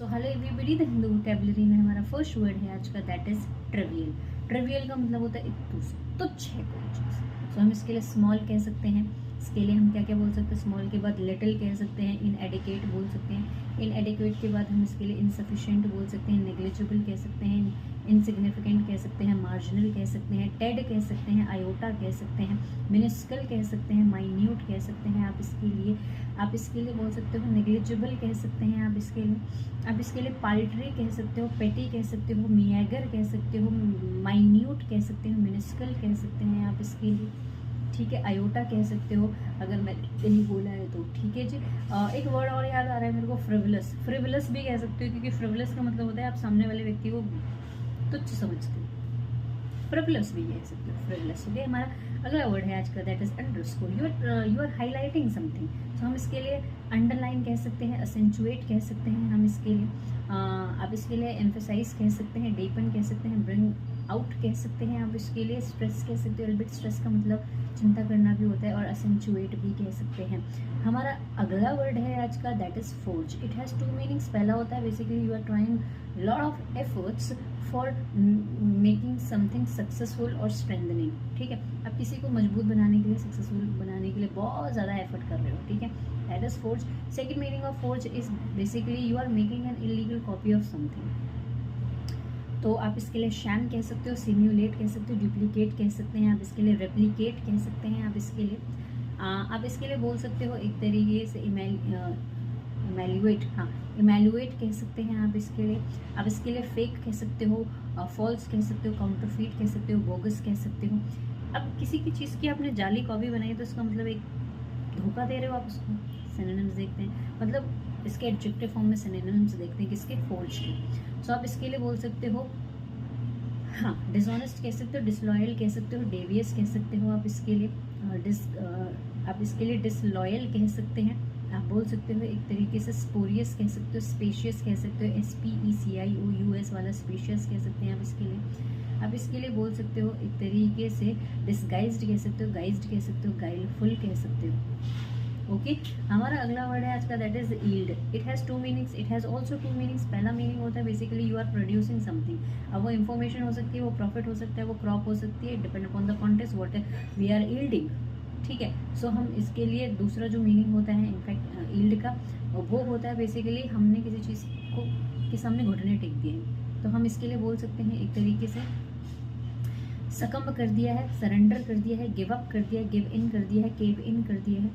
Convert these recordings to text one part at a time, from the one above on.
तो hello everybody, the Hindu vocabulary में हमारा फर्स्ट वर्ड है आज का, दैट इज ट्रिवियल। ट्रिवियल का मतलब होता है इतू सा, तुच्छ है कोई चीज़। तो हम इसके लिए स्मॉल कह सकते हैं। इसके लिए हम क्या क्या बोल सकते हैं? स्मॉल के बाद लिटिल कह सकते हैं, इनएडिक्वेट बोल सकते हैं। इनएडिक्वेट के बाद हम इसके लिए इनसफिशिएंट बोल सकते हैं, नेग्लिजिबल कह सकते हैं, इनसिग्निफिकेंट कह सकते हैं, मार्जिनल कह सकते हैं, टेड कह सकते हैं, आयोटा कह सकते हैं, मिनिस्कल कह सकते हैं, माइन्यूट कह सकते हैं। आप इसके लिए बोल सकते हो नेग्लिजिबल कह सकते हैं। आप इसके लिए पाल्ट्री कह सकते हो, पेटी कह सकते हो, मियागर कह सकते हो, माइन्यूट कह सकते हो, मिनिस्कल कह सकते हैं आप इसके लिए। ठीक है, आयोटा कह सकते हो अगर मैं नहीं बोला है तो। ठीक है जी। एक वर्ड और याद आ रहा है मेरे को, फ्रिवलस। फ्रिवलस भी कह सकते हो, क्योंकि फ्रिवलस का मतलब होता है आप सामने वाले व्यक्ति को तुच्छ समझते हो। फ्रिवलस भी कह सकते हो, फ्रिवलस। ओके, हमारा अगला वर्ड है आज का, that is underscore. You are highlighting something. तो हम इसके लिए अंडरलाइन कह सकते हैं, असेंचुएट कह सकते हैं हम इसके लिए। आप इसके लिए एम्फेसाइज कह सकते हैं, डीपन कह सकते हैं, ब्रिंग आउट कह सकते हैं आप इसके लिए। स्ट्रेस कह सकते हो, एल्बिट स्ट्रेस का मतलब चिंता करना भी होता है, और असेंचुएट भी कह सकते हैं। हमारा अगला वर्ड है आज का, that is forge. It has two meanings. पहला होता है basically you are trying lot of efforts for making something successful और स्ट्रेंथनिंग। ठीक है, आप किसी को मजबूत बनाने के लिए, सक्सेसफुल बनाने के लिए बहुत ज़्यादा एफर्ट कर रहे हो। ठीक है, that is forge. Second meaning of forge is basically you are making an illegal copy of something. तो आप इसके लिए शैम कह सकते हो, सिम्युलेट कह सकते हो, डुप्लीकेट कह सकते हैं आप इसके लिए, रेप्लिकेट कह सकते हैं आप इसके लिए। आप इसके लिए बोल सकते हो एक तरीके से इमेल्युएट। हाँ, इमेल्युएट कह सकते हैं आप इसके लिए। आप इसके लिए फेक कह सकते हो, फॉल्स कह सकते हो, काउंटरफीट कह सकते हो, बोगस कह सकते हो। अब किसी की चीज़ की आपने जाली कॉपी बनाई तो इसका मतलब एक धोखा दे रहे हो आप उसको। सिनोनिम्स देखते हैं, मतलब इसके एडजेक्टिव फॉर्म में सिनोनिम्स देखते हैं किसके? फोर्ज के। सो आप इसके लिए बोल सकते हो, हाँ, डिसऑनेस्ट कह सकते हो, डिसलॉयल कह सकते हो, डेवियस कह सकते हो आप इसके लिए। आप इसके लिए डिसलॉयल कह सकते हैं। आप बोल सकते हो एक तरीके से स्पोरियस कह सकते हो, स्पेशियस कह सकते हो, SPECIOUS वाला स्पेशियस कह सकते हैं आप इसके लिए। आप इसके लिए बोल सकते हो एक तरीके से डिसगाइज्ड कह सकते हो, गाइज्ड कह सकते हो, गाइलफुल कह सकते हो। ओके, हमारा अगला वर्ड है आज का, that is yield. It has two meanings. It has also two meanings. पहला मीनिंग होता है basically you are producing something. अब वो इन्फॉर्मेशन हो सकती है, वो प्रॉफिट हो सकता है, वो क्रॉप हो सकती है, depend upon the context what we are yielding. ठीक है, सो हम इसके लिए दूसरा जो मीनिंग होता है इनफैक्ट यील्ड का, वो होता है बेसिकली हमने किसी चीज़ को के सामने घुटने टेक दिए। तो हम इसके लिए बोल सकते हैं एक तरीके से सकम्ब कर दिया है, सरेंडर कर दिया है, गिव अप कर दिया है, गिव इन कर दिया है, केव इन कर दिया है।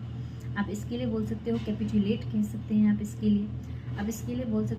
आप इसके लिए बोल सकते हो कैपिचुलेट कह सकते हैं आप इसके लिए। आप इसके लिए बोल सकते